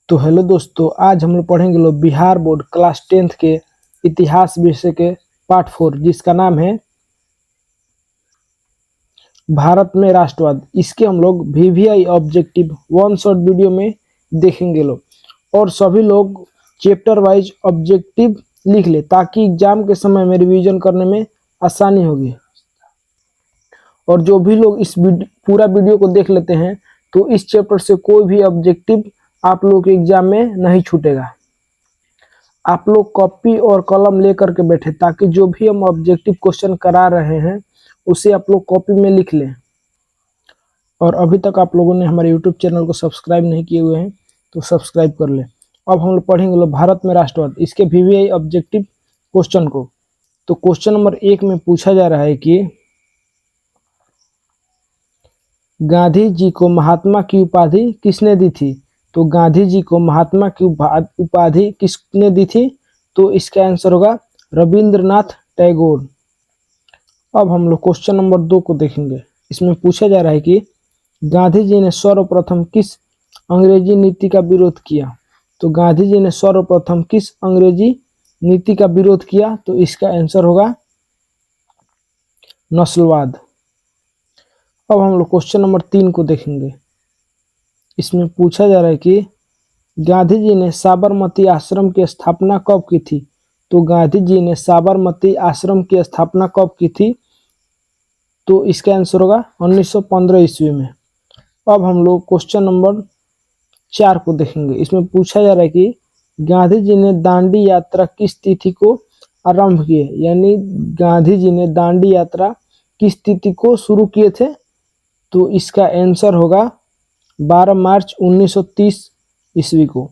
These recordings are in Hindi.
तो हेलो दोस्तों, आज हम लोग पढ़ेंगे बिहार बोर्ड क्लास 10th के इतिहास विषय के पार्ट 4 जिसका नाम है भारत में राष्ट्रवाद। इसके हम लोग वीवीआई ऑब्जेक्टिव 1 शॉर्ट वीडियो में देखेंगे और सभी लोग चैप्टर वाइज ऑब्जेक्टिव लिख ले ताकि एग्जाम के समय में रिवीजन करने में आसानी होगी। और जो भी लोग इस पूरा वीडियो को देख लेते हैं तो इस चैप्टर से कोई भी ऑब्जेक्टिव आप लोग के एग्जाम में नहीं छूटेगा। आप लोग कॉपी और कलम लेकर के बैठे ताकि जो भी हम ऑब्जेक्टिव क्वेश्चन करा रहे हैं उसे आप लोग कॉपी में लिख लें। और अभी तक आप लोगों ने हमारे यूट्यूब चैनल को सब्सक्राइब नहीं किए हुए हैं तो सब्सक्राइब कर लें। अब हम लोग पढ़ेंगे भारत में राष्ट्रवाद, इसके वीवीआई ऑब्जेक्टिव क्वेश्चन को। तो क्वेश्चन नंबर 1 में पूछा जा रहा है कि गांधी जी को महात्मा की उपाधि किसने दी थी। तो गांधी जी को महात्मा की उपाधि किसने दी थी? तो इसका आंसर होगा रविंद्रनाथ टैगोर। अब हम लोग क्वेश्चन नंबर 2 को देखेंगे। इसमें पूछा जा रहा है कि गांधी जी ने सर्वप्रथम किस अंग्रेजी नीति का विरोध किया। तो गांधी जी ने सर्वप्रथम किस अंग्रेजी नीति का विरोध किया? तो इसका आंसर होगा नस्लवाद। अब हम लोग क्वेश्चन नंबर 3 को देखेंगे। इसमें पूछा जा रहा है कि गांधी जी ने साबरमती आश्रम की स्थापना कब की थी। तो गांधी जी ने साबरमती आश्रम की स्थापना कब की थी? तो इसका आंसर होगा 1915 ईस्वी में। अब हम लोग क्वेश्चन नंबर 4 को देखेंगे। इसमें पूछा जा रहा है कि गांधी जी ने दांडी यात्रा किस तिथि को आरंभ किए, यानी गांधी जी ने दांडी यात्रा किस तिथि को शुरू किए थे? तो इसका आंसर होगा 12 मार्च 1930 ईस्वी को।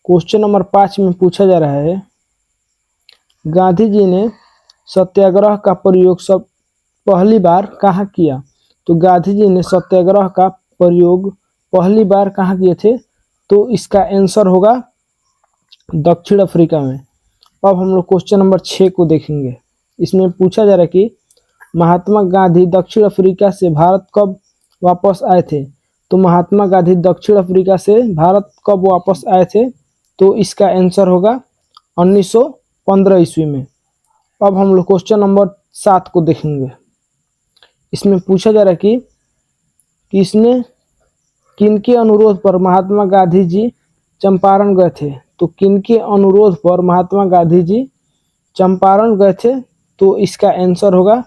क्वेश्चन नंबर 5 में पूछा जा रहा है गांधी जी ने सत्याग्रह का प्रयोग सब पहली बार कहाँ किया। तो गांधी जी ने सत्याग्रह का प्रयोग पहली बार कहाँ किए थे? तो इसका आंसर होगा दक्षिण अफ्रीका में। अब हम लोग क्वेश्चन नंबर 6 को देखेंगे। इसमें पूछा जा रहा है कि महात्मा गांधी दक्षिण अफ्रीका से भारत कब वापस आए थे। तो महात्मा गांधी दक्षिण अफ्रीका से भारत कब वापस आए थे? तो इसका आंसर होगा 1915 ईस्वी में। अब हम लोग क्वेश्चन नंबर 7 को देखेंगे। इसमें पूछा जा रहा है कि किसने किनके अनुरोध पर महात्मा गांधी जी चंपारण गए थे। तो किनके अनुरोध पर महात्मा गांधी जी चंपारण गए थे? तो इसका आंसर होगा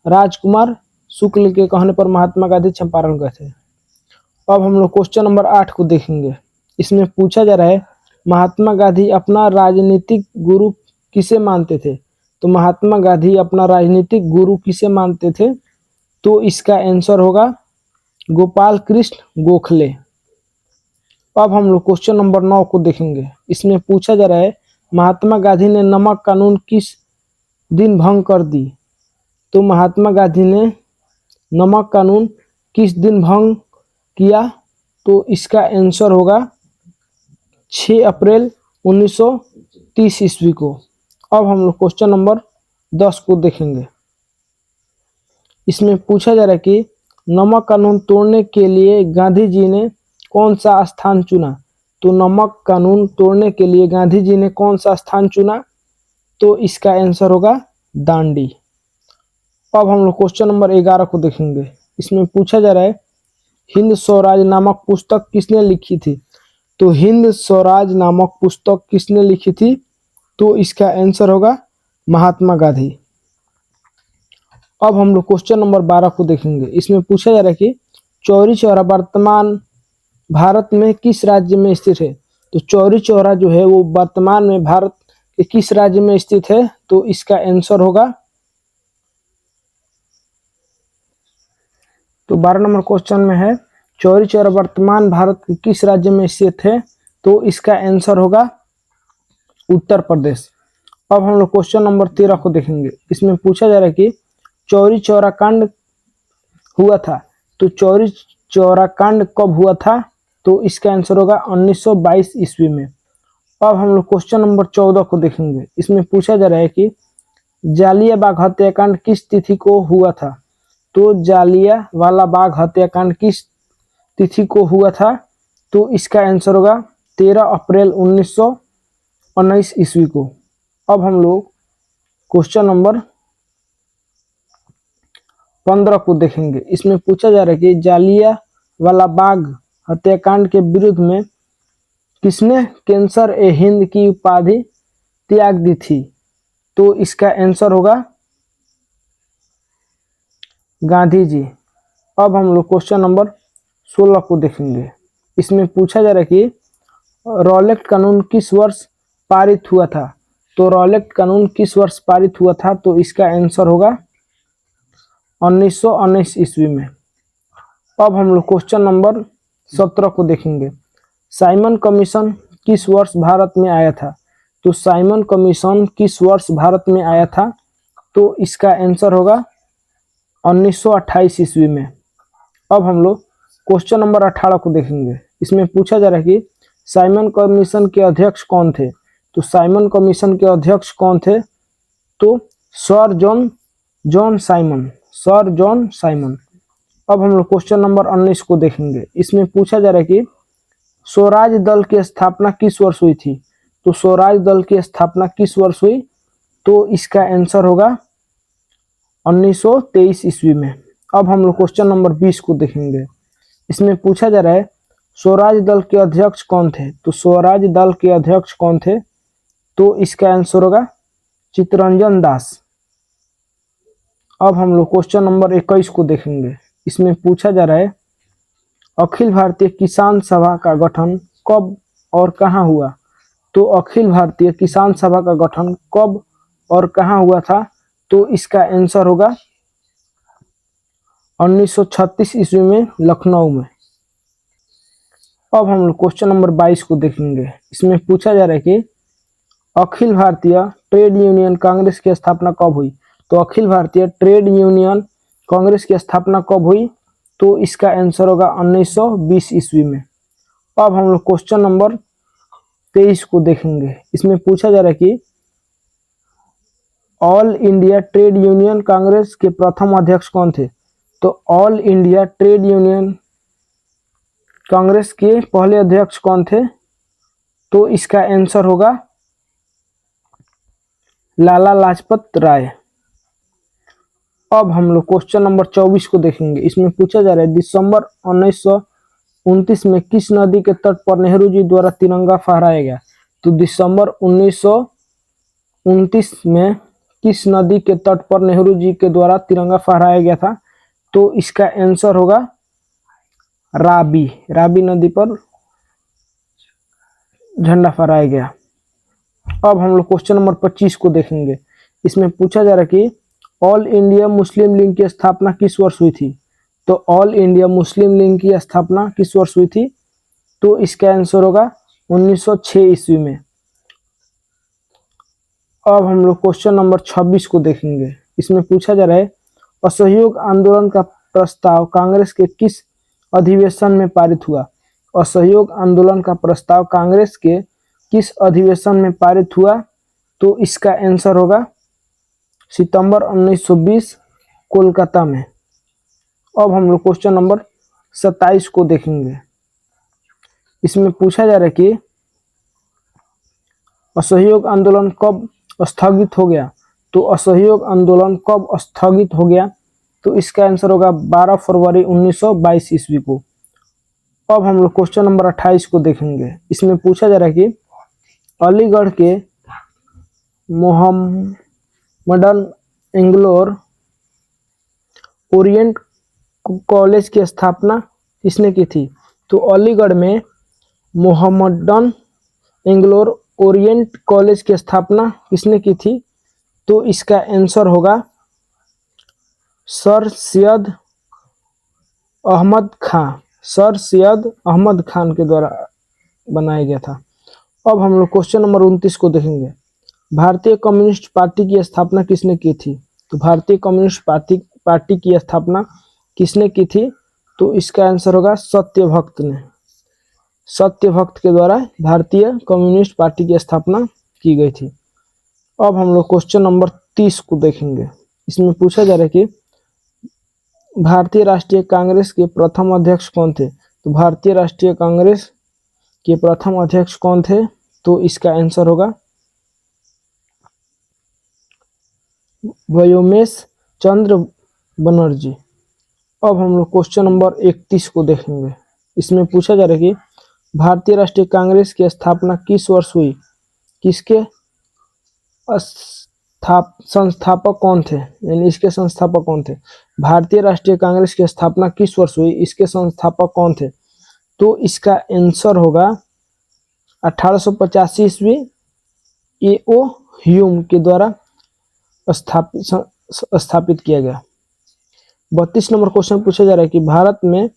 राजकुमार शुक्ल के कहने पर महात्मा गांधी चंपारण गए थे। अब हम लोग क्वेश्चन नंबर 8 को देखेंगे। इसमें पूछा जा रहा है महात्मा गांधी अपना राजनीतिक गुरु किसे मानते थे। तो महात्मा गांधी अपना राजनीतिक गुरु किसे मानते थे? तो इसका आंसर होगा गोपाल कृष्ण गोखले। अब हम लोग क्वेश्चन नंबर 9 को देखेंगे। इसमें पूछा जा रहा है महात्मा गांधी ने नमक कानून किस दिन भंग कर दी। तो महात्मा गांधी ने नमक कानून किस दिन भंग किया? तो इसका आंसर होगा 6 अप्रैल 1930 ईस्वी को। अब हम लोग क्वेश्चन नंबर 10 को देखेंगे। इसमें पूछा जा रहा है कि नमक कानून तोड़ने के लिए गांधी जी ने कौन सा स्थान चुना। तो नमक कानून तोड़ने के लिए गांधी जी ने कौन सा स्थान चुना? तो इसका आंसर होगा दांडी। अब हम लोग क्वेश्चन नंबर 11 को देखेंगे। इसमें पूछा जा रहा है हिंद स्वराज नामक पुस्तक किसने लिखी थी। तो हिंद स्वराज नामक पुस्तक किसने लिखी थी? तो इसका आंसर होगा महात्मा गांधी। अब हम लोग क्वेश्चन नंबर 12 को देखेंगे। इसमें पूछा जा रहा है कि चौरी चौरा वर्तमान भारत में किस राज्य में स्थित है। तो चौरी चौरा जो है वो वर्तमान में भारत के किस राज्य में स्थित है? तो इसका आंसर होगा, तो 12 नंबर क्वेश्चन में है चौरी चौरा वर्तमान भारत के किस राज्य में स्थित है। तो इसका आंसर होगा उत्तर प्रदेश। अब हम लोग क्वेश्चन नंबर 13 को देखेंगे। इसमें पूछा जा रहा है कि चौरी चौरा कांड हुआ था। तो चौरी चौरा कांड कब हुआ था? तो इसका आंसर होगा 1922 ईस्वी में। अब हम लोग क्वेश्चन नंबर 14 को देखेंगे। इसमें पूछा जा रहा है कि जालियाबाग हत्याकांड किस तिथि को हुआ था। तो जालियावाला बाग हत्याकांड किस तिथि को हुआ था? तो इसका आंसर होगा 13 अप्रैल 1919 ईस्वी को। अब हम लोग क्वेश्चन नंबर 15 को देखेंगे। इसमें पूछा जा रहा है कि जालियांवाला बाग हत्याकांड के विरुद्ध में किसने कैंसर ए हिंद की उपाधि त्याग दी थी? तो इसका आंसर होगा गांधी जी। अब हम लोग क्वेश्चन नंबर 16 को देखेंगे। इसमें पूछा जा रहा है कि रॉलेट कानून किस वर्ष पारित हुआ था? तो रॉलेट कानून किस वर्ष पारित हुआ था? तो इसका आंसर होगा 1919 ईस्वी में। अब हम लोग क्वेश्चन नंबर 17 को देखेंगे। साइमन कमीशन किस वर्ष भारत में आया था? तो साइमन कमीशन किस वर्ष भारत में आया था? तो इसका आंसर होगा 1928 ईस्वी में। अब हम लोग क्वेश्चन नंबर 18 को देखेंगे। इसमें पूछा जा रहा है कि साइमन कमीशन के अध्यक्ष कौन थे? तो साइमन कमीशन के अध्यक्ष कौन थे? तो sir John Simon, sir John Simon. अब हम लोग क्वेश्चन नंबर 19 को देखेंगे। इसमें पूछा जा रहा है कि स्वराज दल की स्थापना किस वर्ष हुई थी? तो स्वराज दल की स्थापना किस वर्ष हुई? तो इसका आंसर होगा 1923 ईस्वी में। अब हम लोग क्वेश्चन नंबर 20 को देखेंगे। इसमें पूछा जा रहा है स्वराज दल के अध्यक्ष कौन थे? तो स्वराज दल के अध्यक्ष कौन थे? तो इसका आंसर होगा चित्तरंजन दास। अब हम लोग क्वेश्चन नंबर 21 को देखेंगे। इसमें पूछा जा रहा है अखिल भारतीय किसान सभा का गठन कब और कहां हुआ? तो अखिल भारतीय किसान सभा का गठन कब और कहां हुआ था? तो इसका आंसर होगा 1936 ईस्वी में लखनऊ में। अब हम लोग क्वेश्चन नंबर 22 को देखेंगे। इसमें पूछा जा रहा है कि अखिल भारतीय ट्रेड यूनियन कांग्रेस की स्थापना कब हुई? तो अखिल भारतीय ट्रेड यूनियन कांग्रेस की स्थापना कब हुई? तो इसका आंसर होगा 1920 ईस्वी में। अब हम लोग क्वेश्चन नंबर 23 को देखेंगे। इसमें पूछा जा रहा है कि all India trade union Congress के प्रथम अध्यक्ष कौन थे? तो all India trade union Congress के पहले अध्यक्ष कौन थे? तो इसका आंसर होगा लाला लाजपत राय। अब हम लोग क्वेश्चन नंबर 24 को देखेंगे। इसमें पूछा जा रहा है दिसंबर 1929 में किस नदी के तट पर नेहरू जी द्वारा तिरंगा फहराया गया? तो दिसंबर 1929 में किस नदी के तट पर नेहरू जी के द्वारा तिरंगा फहराया गया था? तो इसका आंसर होगा राबी नदी पर झंडा फहराया गया। अब हम लोग क्वेश्चन नंबर 25 को देखेंगे। इसमें पूछा जा रहा है कि ऑल इंडिया मुस्लिम लीग की स्थापना किस वर्ष हुई थी? तो ऑल इंडिया मुस्लिम लीग की स्थापना किस वर्ष हुई थी? तो इसका आंसर होगा 1906 ईस्वी में। अब हम लोग क्वेश्चन नंबर 26 को देखेंगे। इसमें पूछा जा रहा है असहयोग आंदोलन का प्रस्ताव कांग्रेस के किस अधिवेशन में पारित हुआ? असहयोग आंदोलन का प्रस्ताव कांग्रेस के किस अधिवेशन में पारित हुआ? तो इसका आंसर होगा सितंबर 1920 कोलकाता में। अब हम लोग क्वेश्चन नंबर 27 को देखेंगे। इसमें पूछा जा रहा है कि असहयोग आंदोलन कब स्थगित हो गया? तो असहयोग आंदोलन कब स्थगित हो गया? तो इसका आंसर होगा 12 फरवरी 1922 ईस्वी को। अब हम लोग क्वेश्चन नंबर 28 को देखेंगे। इसमें पूछा जा रहा है कि अलीगढ़ के मोहम्मडन इंग्लोर ओरिएंट कॉलेज की स्थापना किसने की थी? तो अलीगढ़ में मोहम्मडन इंग्लोर ओरिएंट कॉलेज की स्थापना किसने की थी? तो इसका आंसर होगा सर सैयद अहमद खां, सर सैयद अहमद खान के द्वारा बनाया गया था। अब हम लोग क्वेश्चन नंबर 29 को देखेंगे। भारतीय कम्युनिस्ट पार्टी की स्थापना किसने की थी? तो भारतीय कम्युनिस्ट पार्टी की स्थापना किसने की थी? तो इसका आंसर होगा सत्यभक्त ने। सत्यभक्त के द्वारा भारतीय कम्युनिस्ट पार्टी की स्थापना की गई थी। अब हम लोग क्वेश्चन नंबर 30 को देखेंगे। इसमें पूछा जा रहा है कि भारतीय राष्ट्रीय कांग्रेस के प्रथम अध्यक्ष कौन थे? तो भारतीय राष्ट्रीय कांग्रेस के प्रथम अध्यक्ष कौन थे? तो इसका आंसर होगा व्योमेश चंद्र बनर्जी। अब हम लोग क्वेश्चन नंबर 31 को देखेंगे। इसमें पूछा जा रहा है कि भारतीय राष्ट्रीय कांग्रेस की स्थापना किस वर्ष हुई? किसके संस्थापक कौन थे? यानी इसके संस्थापक कौन थे? भारतीय राष्ट्रीय कांग्रेस की स्थापना किस वर्ष हुई? इसके संस्थापक कौन थे? तो इसका आंसर होगा 1885 ईस्वी ए.ओ. ह्यूम के द्वारा स्थापित किया गया। 32 नंबर क्वेश्चन पूछा जा रहा है कि भारत में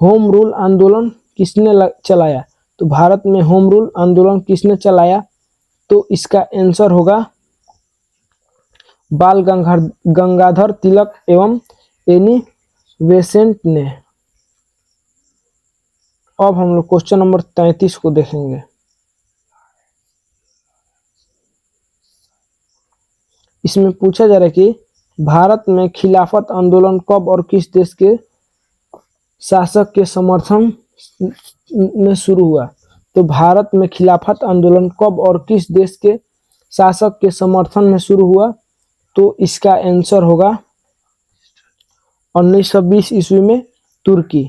होम रूल आंदोलन किसने चलाया? तो भारत में होम रूल आंदोलन किसने चलाया? तो इसका आंसर होगा बाल गंगाधर तिलक एवं एनी बेसेंट ने। अब हम लोग क्वेश्चन नंबर 33 को देखेंगे। इसमें पूछा जा रहा है कि भारत में खिलाफत आंदोलन कब और किस देश के शासक के समर्थन में शुरू हुआ? तो भारत में खिलाफत आंदोलन कब और किस देश के शासक के समर्थन में शुरू हुआ? तो इसका आंसर होगा 1920 ईस्वी में तुर्की।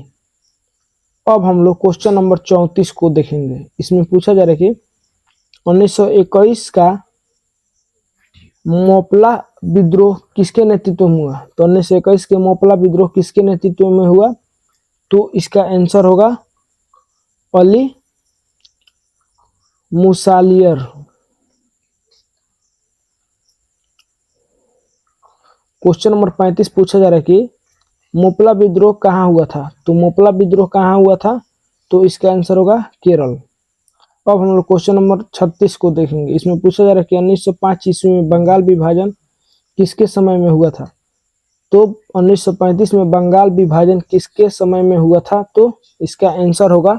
अब हम लोग क्वेश्चन नंबर 34 को देखेंगे। इसमें पूछा जा रहा है कि 1921 का मोपला विद्रोह किसके नेतृत्व में हुआ? तो 1921 के मोपला विद्रोह किसके नेतृत्व में हुआ? तो इसका आंसर होगा अली मुसालियर। क्वेश्चन नंबर 35 पूछा जा रहा है कि मोपला विद्रोह कहाँ हुआ था? तो मोपला विद्रोह कहाँ हुआ था? तो इसका आंसर होगा केरल। अब हम लोग क्वेश्चन नंबर 36 को देखेंगे। इसमें पूछा जा रहा है कि 1905 ईस्वी में बंगाल विभाजन किसके समय में हुआ था? तो 1935 में बंगाल विभाजन किसके समय में हुआ था? तो इसका आंसर होगा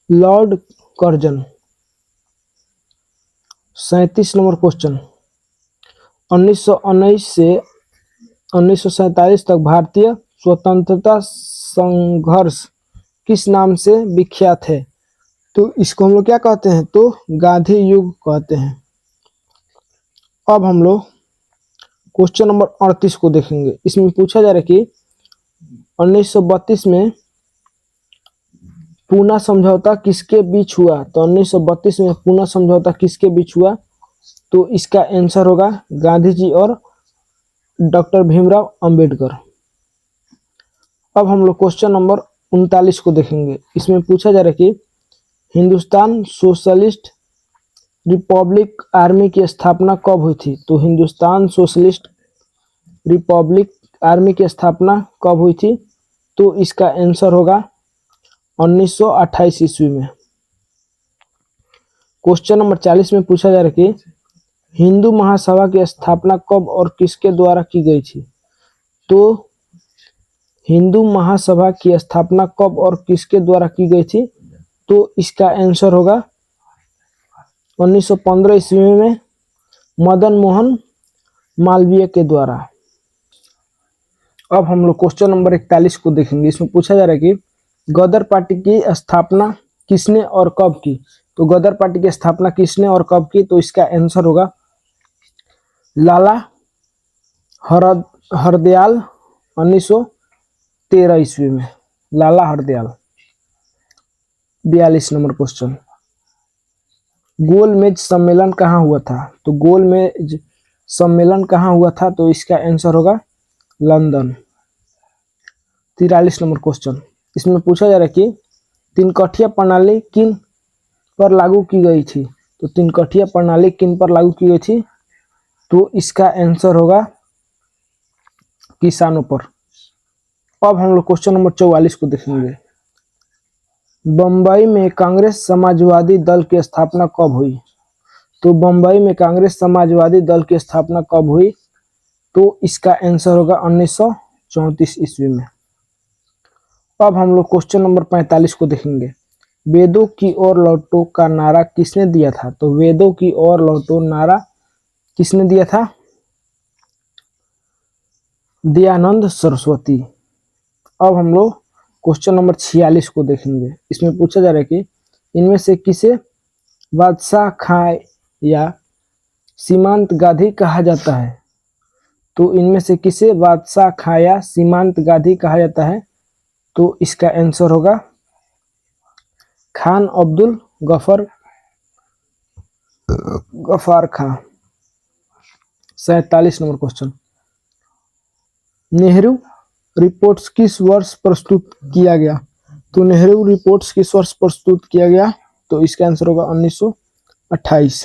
लॉर्ड कर्जन। 37 नंबर क्वेश्चन, 1919 से 1947 तक भारतीय स्वतंत्रता संघर्ष किस नाम से विख्यात है? तो इसको हम लोग क्या कहते हैं? तो गांधी युग कहते हैं। अब हम लोग क्वेश्चन नंबर 38 को देखेंगे। इसमें पूछा जा रहा है कि 1932 में पूना समझौता किसके बीच हुआ? तो 1932 में पूना समझौता किसके बीच हुआ? तो इसका आंसर होगा गांधी जी और डॉक्टर भीमराव अंबेडकर। अब हम लोग क्वेश्चन नंबर 39 को देखेंगे। इसमें पूछा जा रहा है कि हिंदुस्तान सोशलिस्ट रिपब्लिक आर्मी की स्थापना कब हुई थी? तो हिंदुस्तान सोशलिस्ट रिपब्लिक आर्मी की स्थापना कब हुई थी? तो इसका आंसर होगा 1928 ईस्वी में। क्वेश्चन नंबर 40 में पूछा जा रहा है कि हिंदू महासभा की स्थापना कब और किसके द्वारा की गई थी? तो हिंदू महासभा की स्थापना कब और किसके द्वारा की गई थी? तो इसका आंसर होगा 1915 ईस्वी में मदन मोहन मालवीय के द्वारा। अब हम लोग क्वेश्चन नंबर 41 को देखेंगे। इसमें पूछा जा रहा है कि गदर पार्टी की स्थापना किसने और कब की? तो गदर पार्टी की स्थापना किसने और कब की? तो इसका आंसर होगा लाला हरदयाल 1913 ईस्वी में। लाला हरदयाल। 42 नंबर क्वेश्चन, गोलमेज सम्मेलन कहाँ हुआ था? तो गोलमेज सम्मेलन कहाँ हुआ था? तो इसका आंसर होगा लंदन। 43 नंबर क्वेश्चन, इसमें पूछा जा रहा है कि तीनकठिया प्रणाली किन पर लागू की गई थी? तो तीनकठिया प्रणाली किन पर लागू की गई थी? तो इसका आंसर होगा किसानों पर। अब हम लोग क्वेश्चन नंबर 44 को देखेंगे। बंबई में कांग्रेस समाजवादी दल की स्थापना कब हुई? तो बंबई में कांग्रेस समाजवादी दल की स्थापना कब हुई? तो इसका आंसर होगा 1934 ईस्वी में। अब हम लोग क्वेश्चन नंबर 45 को देखेंगे। वेदों की ओर लौटो का नारा किसने दिया था? तो वेदों की ओर लौटो नारा किसने दिया था? दयानंद सरस्वती। अब हम लोग क्वेश्चन नंबर 46 को देखेंगे। इसमें पूछा जा रहा है कि इनमें से किसे बादशाह खां या सीमांत गाधी कहा जाता है। तो इनमें से किसे बादशाह खां या सीमांत गाधी कहा जाता है। तो इसका आंसर होगा खान अब्दुल गफार खां। 47 नंबर क्वेश्चन, नेहरू रिपोर्ट्स किस वर्ष प्रस्तुत किया गया। तो नेहरू रिपोर्ट्स किस वर्ष प्रस्तुत किया गया। तो इसका आंसर होगा 1928।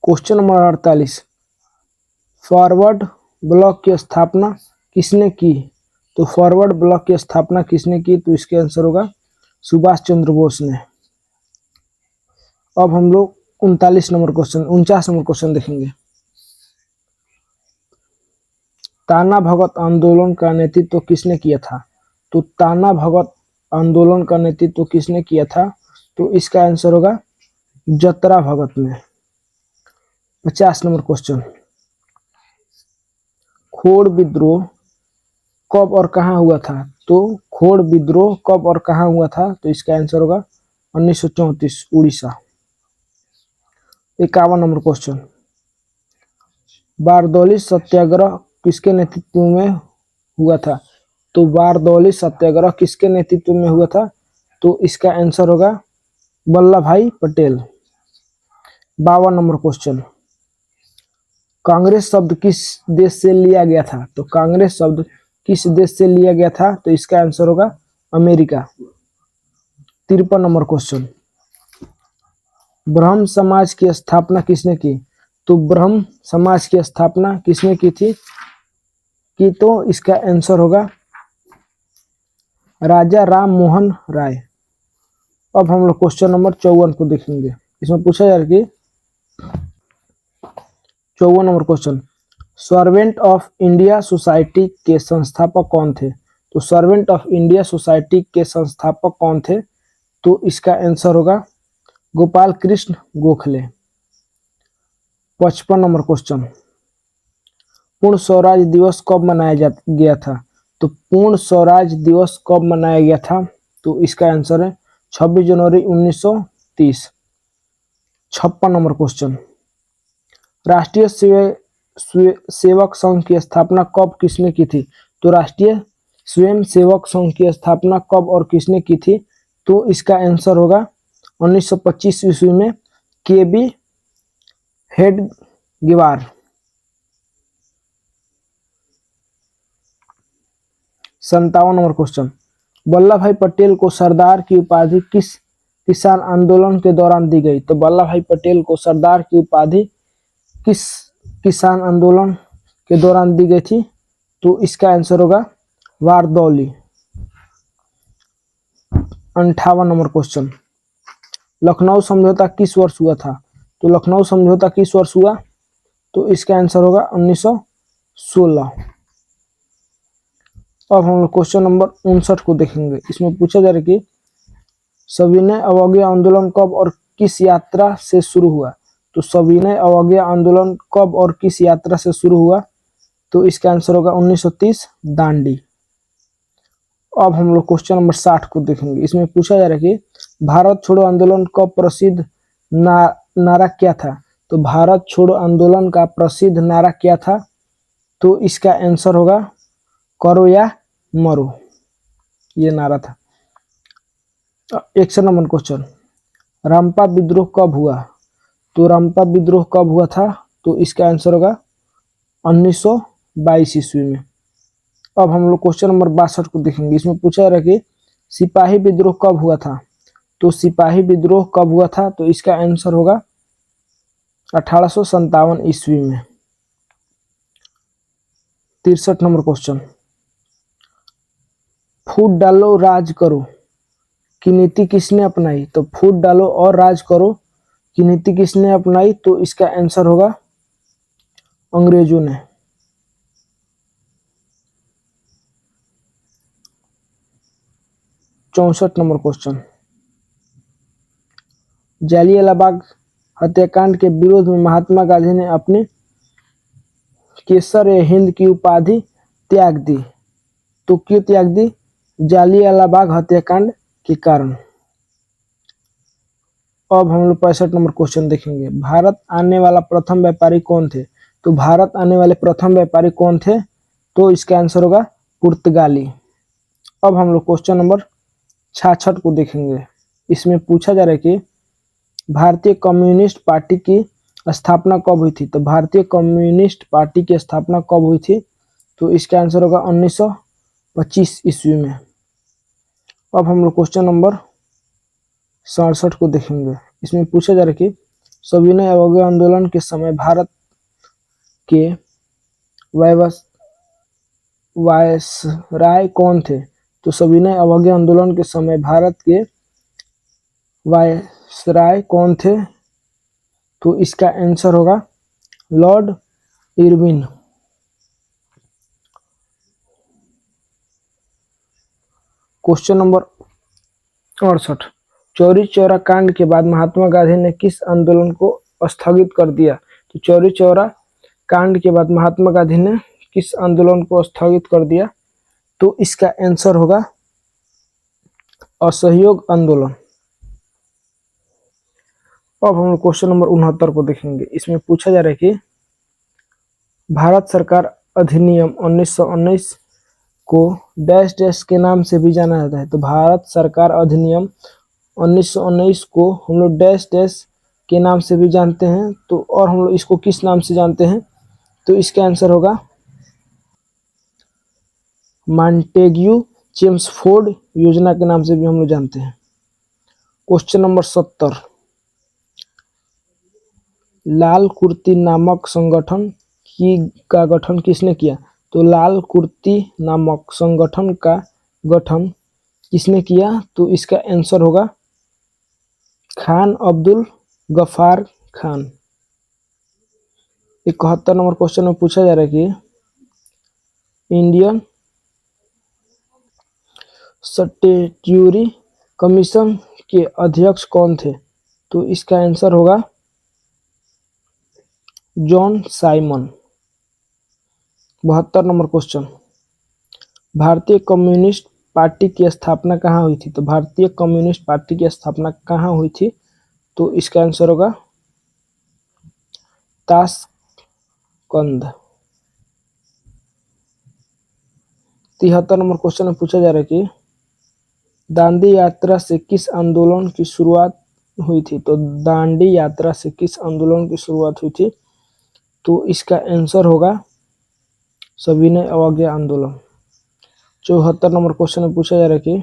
क्वेश्चन नंबर 48, फॉरवर्ड ब्लॉक की स्थापना किसने की। तो फॉरवर्ड ब्लॉक की स्थापना किसने की। तो इसके आंसर होगा सुभाष चंद्र बोस ने। अब हम लोग 49 नंबर क्वेश्चन देखेंगे। ताना भगत आंदोलन का नेतृत्व किसने किया था। तो ताना भगत आंदोलन का नेतृत्व किसने किया था। तो इसका आंसर होगा जतरा भगत ने। 50 नंबर क्वेश्चन, खोड़ विद्रोह कब और कहां हुआ था। तो खोड़ विद्रोह कब और कहां हुआ था। तो इसका आंसर होगा 1934 उड़ीसा। 51 नंबर क्वेश्चन, बारदौली सत्याग्रह किसके नेतृत्व में हुआ था। तो बारदौली सत्याग्रह किसके नेतृत्व में हुआ था। तो इसका आंसर होगा वल्लभ भाई पटेल। 52 नंबर क्वेश्चन, कांग्रेस शब्द किस देश से लिया गया था। तो कांग्रेस शब्द किस देश से लिया गया था। तो इसका आंसर होगा अमेरिका। 53 नंबर क्वेश्चन, ब्रह्म समाज की स्थापना किसने की। तो ब्रह्म समाज की स्थापना किसने की थी कि तो इसका आंसर होगा राजा राम मोहन राय। अब हम लोग क्वेश्चन नंबर 54 को देखेंगे। इसमें पूछा जा रहा है कि 54 number question, servant of India society के संस्थापक कौन थे। तो सर्वेंट ऑफ इंडिया सोसाइटी के संस्थापक कौन थे। तो इसका आंसर होगा गोपाल कृष्ण गोखले। 55 नंबर क्वेश्चन, पूर्ण स्वराज दिवस कब मनाया गया था। तो पूर्ण स्वराज दिवस कब मनाया गया था। तो इसका आंसर है 26 जनवरी 1930। 56 नंबर क्वेश्चन, राष्ट्रीय सेवक संघ की स्थापना कब किसने की थी। तो राष्ट्रीय स्वयं सेवक संघ की स्थापना कब और किसने की थी। तो इसका आंसर होगा 1925 ईस्वी में केबी हेडगेवार। 57 नंबर क्वेश्चन, वल्लभ भाई पटेल को सरदार की उपाधि किस किसान आंदोलन के दौरान दी गई। तो वल्लभ भाई पटेल को सरदार की उपाधि किस किसान आंदोलन के दौरान दी गई थी। तो इसका आंसर होगा बारदौली। 58 नंबर क्वेश्चन, लखनऊ समझौता किस वर्ष हुआ था। तो लखनऊ समझौता किस वर्ष हुआ। तो इसका आंसर होगा 1916। अब हम लोग क्वेश्चन नंबर 59 को देखेंगे। इसमें पूछा जा रहा है कि सविनय अवज्ञा आंदोलन कब और किस यात्रा से शुरू हुआ। तो सविनय अवज्ञा आंदोलन कब और किस यात्रा से शुरू हुआ। तो इसका आंसर होगा 1930 दांडी। अब हम लोग क्वेश्चन नंबर 60 को देखेंगे। इसमें पूछा जा रहा है कि भारत छोड़ो आंदोलन का प्रसिद्ध नारा क्या था। तो भारत छोड़ो आंदोलन का प्रसिद्ध नारा क्या था। तो इसका आंसर होगा करो या मरो, ये नारा था। 61 नंबर क्वेश्चन, रंपा विद्रोह कब हुआ। तो रंपा विद्रोह कब हुआ था। तो इसका आंसर होगा 1922 ईस्वी में। अब हम लोग क्वेश्चन नंबर 62 को देखेंगे। इसमें पूछा जा रहा है कि सिपाही विद्रोह कब हुआ था। तो सिपाही विद्रोह कब हुआ था। तो इसका आंसर होगा 1857 ईस्वी में। 63 नंबर क्वेश्चन, फूट डालो राज करो की नीति किसने अपनाई। तो फूट डालो और राज करो की नीति किसने अपनाई। तो इसका आंसर होगा अंग्रेजों ने। 64 नंबर क्वेश्चन, जालियांवाला बाग हत्याकांड के विरोध में महात्मा गांधी ने अपने केसर ए हिंद की उपाधि त्याग दी। तो क्यों त्याग दी? जालियांवाला बाग हत्याकांड के कारण। अब हम लोग 65 नंबर क्वेश्चन देखेंगे। भारत आने वाला प्रथम व्यापारी कौन थे? तो भारत आने वाले प्रथम व्यापारी कौन थे? तो इसका आंसर होगा पुर्तगाली। अब हम लोग क्वेश्चन नंबर 66 को देखेंगे। इसमें पूछा जा रहा है कि भारतीय कम्युनिस्ट पार्टी की स्थापना कब हुई थी? तो भारतीय कम्युनिस्ट पार्टी की स्थापना कब हुई थी? तो इसका आंसर होगा 1925 ईस्वी में। अब हम लोग क्वेश्चन नंबर 67 को देखेंगे। इसमें पूछा जा रहा है कि सविनय अवज्ञा आंदोलन के समय भारत के वायसराय कौन थे? तो सविनय अवज्ञा आंदोलन के समय भारत के वायसराय कौन थे? तो इसका आंसर होगा Lord Irwin. Question number 68, Chauri Chaura कांड के बाद महात्मा गांधी ने किस आंदोलन को स्थगित कर दिया? तो चौरी चौरा कांड के बाद महात्मा गांधी ने किस आंदोलन को स्थगित कर दिया? तो इसका आंसर होगा असहयोग आंदोलन। अब हम लोग क्वेश्चन नंबर 69 को देखेंगे। इसमें पूछा जा रहा है कि भारत सरकार अधिनियम 1919 को डैश डैश के नाम से भी जाना जाता है। तो भारत सरकार अधिनियम 1919 को हम लोग डैश डैश के नाम से भी जानते हैं। तो और हम लोग इसको किस नाम से जानते हैं? तो इसका आंसर होगा मॉन्टेग्यू चेम्सफोर्ड योजना के नाम से भी हम लोग जानते हैं। क्वेश्चन नंबर 70, लाल कुर्ती नामक संगठन का गठन किसने किया? तो लाल कुर्ती नामक संगठन का गठन किसने किया? तो इसका आंसर होगा खान अब्दुल गफ्फार खान। 71 नंबर क्वेश्चन में पूछा जा रहा है कि इंडियन स्टैट्यूटरी कमीशन के अध्यक्ष कौन थे? तो इसका आंसर होगा जॉन साइमन। 72 नंबर क्वेश्चन, भारतीय कम्युनिस्ट पार्टी की स्थापना कहाँ हुई थी? तो भारतीय कम्युनिस्ट पार्टी की स्थापना कहाँ हुई थी? तो इसका आंसर होगा ताशकंद। 73 नंबर क्वेश्चन में पूछा जा रहा है कि दांडी यात्रा से किस आंदोलन की शुरुआत हुई थी? तो दांडी यात्रा से किस आंदोलन की शुरुआत हुई थी? तो इसका आंसर होगा सविनय अवज्ञा आंदोलन। 74 नंबर क्वेश्चन में पूछा जा रहा है कि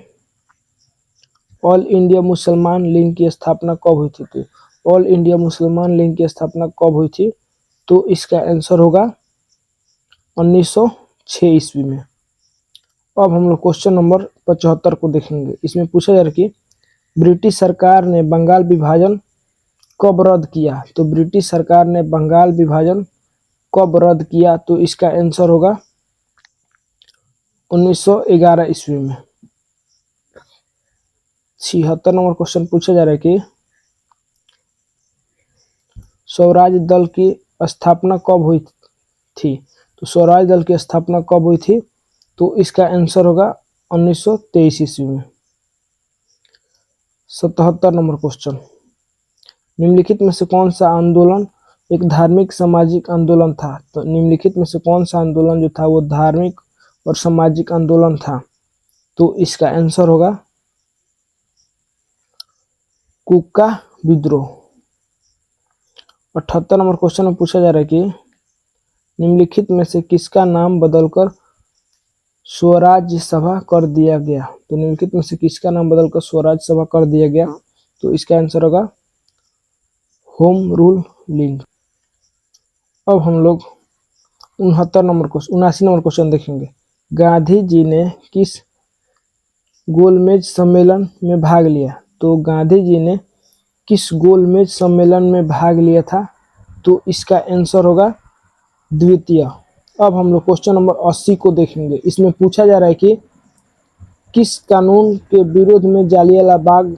ऑल इंडिया मुसलमान लीग की स्थापना कब हुई थी? तो ऑल इंडिया मुसलमान लीग की स्थापना कब हुई थी? तो इसका आंसर होगा 1906 ईस्वी में। अब हम लोग क्वेश्चन नंबर 75 को देखेंगे। इसमें पूछा जा रहा है कि ब्रिटिश सरकार ने बंगाल विभाजन कब रद्द किया? तो ब्रिटिश सरकार ने बंगाल विभाजन कब रद्द किया? तो इसका आंसर होगा 1911 ईस्वी में। 76 नंबर क्वेश्चन पूछा जा रहा है कि स्वराज दल की स्थापना कब हुई थी? तो स्वराज दल की स्थापना कब हुई थी? तो इसका आंसर होगा 1923 ईस्वी में। 77 नंबर क्वेश्चन, निम्नलिखित में से कौन सा आंदोलन एक धार्मिक सामाजिक आंदोलन था? तो निम्नलिखित में से कौन सा आंदोलन जो था वो धार्मिक और सामाजिक आंदोलन था? तो इसका आंसर होगा कुका विद्रोह। 78 नंबर क्वेश्चन में पूछा जा रहा है कि निम्नलिखित में से किसका नाम बदलकर स्वराज्य सभा कर दिया गया? तो निम्नलिखित में से किसका नाम बदलकर स्वराज्य सभा कर दिया गया? तो इसका आंसर होगा होम रूल लीग। अब हम लोग 79 नंबर क्वेश्चन देखेंगे। गांधी जी ने किस गोलमेज सम्मेलन में भाग लिया? तो गांधी जी ने किस गोलमेज सम्मेलन में भाग लिया था? तो इसका आंसर होगा द्वितीय। अब हम लोग क्वेश्चन नंबर 80 को देखेंगे। इसमें पूछा जा रहा है कि किस कानून के विरोध में जालियांवाला बाग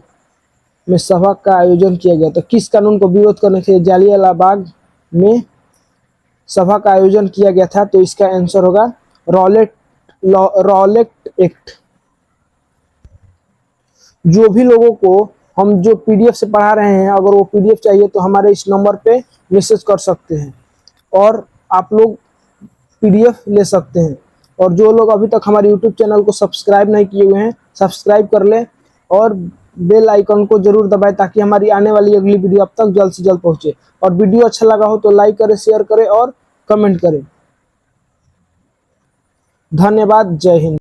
में सभा का आयोजन किया गया? तो किस कानून को विरोध करने के लिए जालियांवाला बाग में सभा का आयोजन किया गया था? तो इसका आंसर होगा रॉलेट रॉलेट एक्ट। जो भी लोगों को हम जो पीडीएफ से पढ़ा रहे हैं, अगर वो पीडीएफ चाहिए तो हमारे इस नंबर पे मैसेज कर सकते हैं और आप लोग पीडीएफ ले सकते हैं। और जो लोग अभी तक हमारे यूट्यूब चैनल को सब्सक्राइब नहीं किए हुए हैं, सब्सक्राइब कर लें और बेल आइकन को जरूर दबाएं ताकि हमारी आने वाली अगली वीडियो आप तक जल्द से जल्द पहुंचे। और वीडियो अच्छा लगा हो तो लाइक करें, शेयर करें और कमेंट करें। धन्यवाद। जय हिंद।